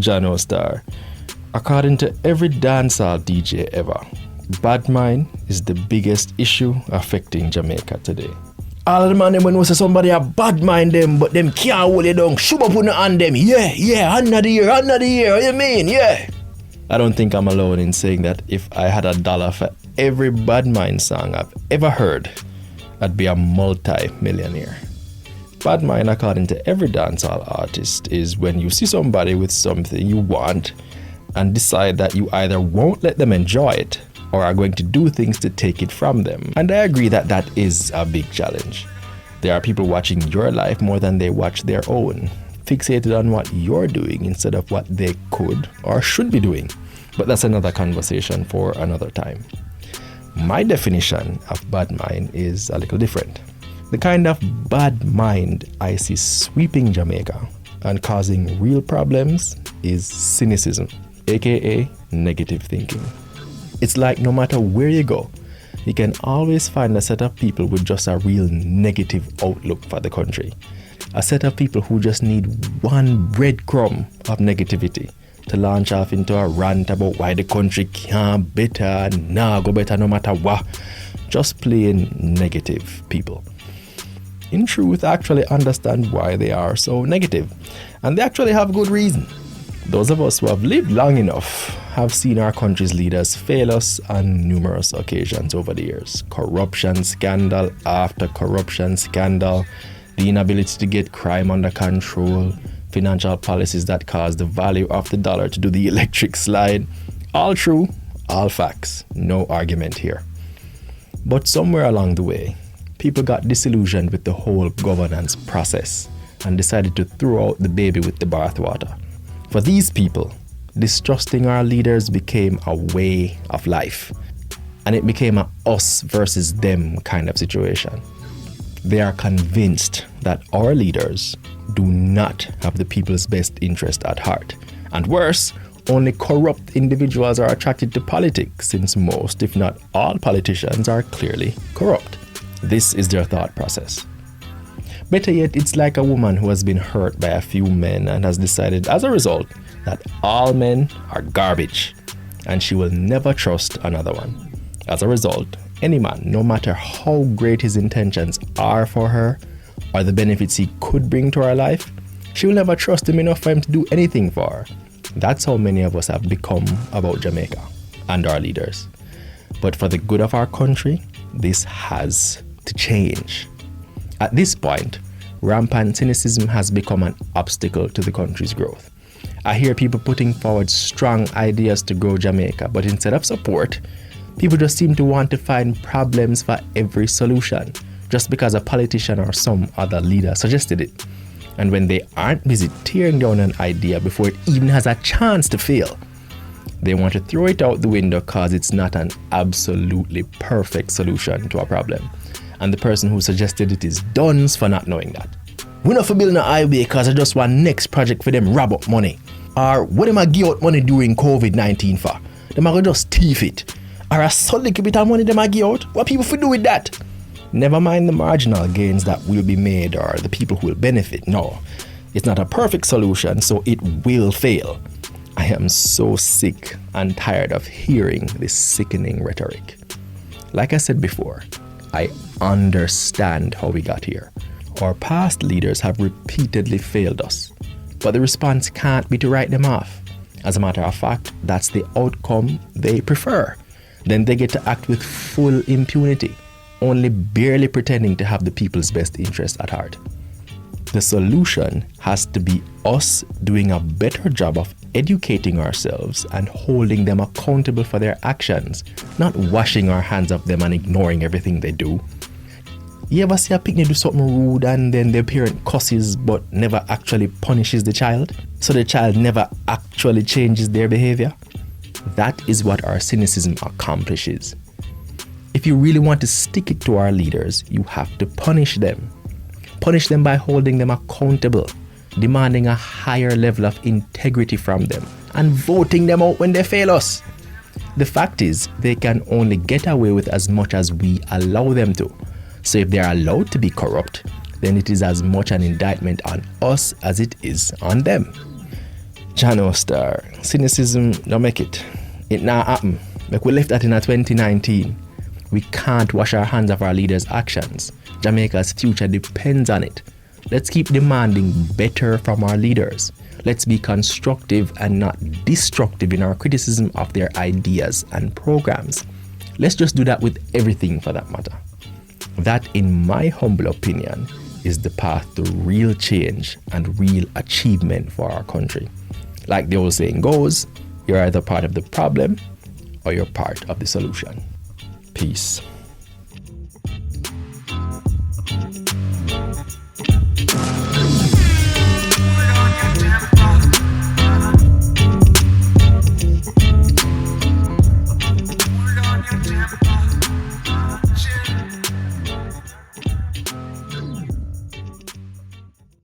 Jah KnowStar. According to every dancehall DJ ever, bad mind is the biggest issue affecting Jamaica today. All of the man them when we say somebody a bad mind them, but them can't hold it down. Shoot up on them. Yeah, another year, what you mean? Yeah. I don't think I'm alone in saying that if I had $1 for every bad mind song I've ever heard, I'd be a multi-millionaire. Bad mind, according to every dancehall artist, is when you see somebody with something you want and decide that you either won't let them enjoy it or are going to do things to take it from them. And I agree that that is a big challenge. There are people watching your life more than they watch their own, fixated on what you're doing instead of what they could or should be doing. But that's another conversation for another time. My definition of bad mind is a little different. The kind of bad mind I see sweeping Jamaica and causing real problems is cynicism, aka negative thinking. It's like no matter where you go, you can always find a set of people with just a real negative outlook for the country. A set of people who just need one breadcrumb of negativity to launch off into a rant about why the country can't better, go better no matter what. Just plain negative people. In truth, actually understand why they are so negative. And they actually have good reason. Those of us who have lived long enough have seen our country's leaders fail us on numerous occasions over the years. Corruption scandal after corruption scandal, the inability to get crime under control, financial policies that cause the value of the dollar to do the electric slide. All true, all facts, no argument here. But somewhere along the way, people got disillusioned with the whole governance process and decided to throw out the baby with the bathwater. For these people, distrusting our leaders became a way of life, and it became a us versus them kind of situation. They are convinced that our leaders do not have the people's best interest at heart. And worse, only corrupt individuals are attracted to politics, since most, if not all, politicians are clearly corrupt. This is their thought process. Better yet, it's like a woman who has been hurt by a few men and has decided as a result that all men are garbage and she will never trust another one. As a result, any man, no matter how great his intentions are for her or the benefits he could bring to her life, she will never trust him enough for him to do anything for her. That's how many of us have become about Jamaica and our leaders. But for the good of our country, this has to change. At this point, rampant cynicism has become an obstacle to the country's growth. I hear people putting forward strong ideas to grow Jamaica, but instead of support, people just seem to want to find problems for every solution, just because a politician or some other leader suggested it. And when they aren't busy tearing down an idea before it even has a chance to fail, they want to throw it out the window because it's not an absolutely perfect solution to a problem. And the person who suggested it is duns for not knowing that. We're not for building a highway because I just want next project for them rob up money. Or what am I give out money during COVID-19 for? Them are just thief it. Or a solid bit of money them I give out? What people for do with that? Never mind the marginal gains that will be made or the people who will benefit. No, it's not a perfect solution, so it will fail. I am so sick and tired of hearing this sickening rhetoric. Like I said before, I understand how we got here. Our past leaders have repeatedly failed us, but the response can't be to write them off. As a matter of fact, that's the outcome they prefer. Then they get to act with full impunity, only barely pretending to have the people's best interest at heart. The solution has to be us doing a better job of educating ourselves and holding them accountable for their actions, not washing our hands of them and ignoring everything they do. You ever see a picnic do something rude and then the parent cusses but never actually punishes the child? So the child never actually changes their behavior? That is what our cynicism accomplishes. If you really want to stick it to our leaders, you have to punish them. Punish them by holding them accountable, demanding a higher level of integrity from them, and voting them out when they fail us. The fact is, they can only get away with as much as we allow them to. So if they are allowed to be corrupt, then it is as much an indictment on us as it is on them. Jah KnowStar. Cynicism, no make it. It not happen. Like we left that in 2019. We can't wash our hands of our leaders' actions. Jamaica's future depends on it. Let's keep demanding better from our leaders. Let's be constructive and not destructive in our criticism of their ideas and programs. Let's just do that with everything for that matter. That, in my humble opinion, is the path to real change and real achievement for our country. Like the old saying goes, you're either part of the problem or you're part of the solution. Peace.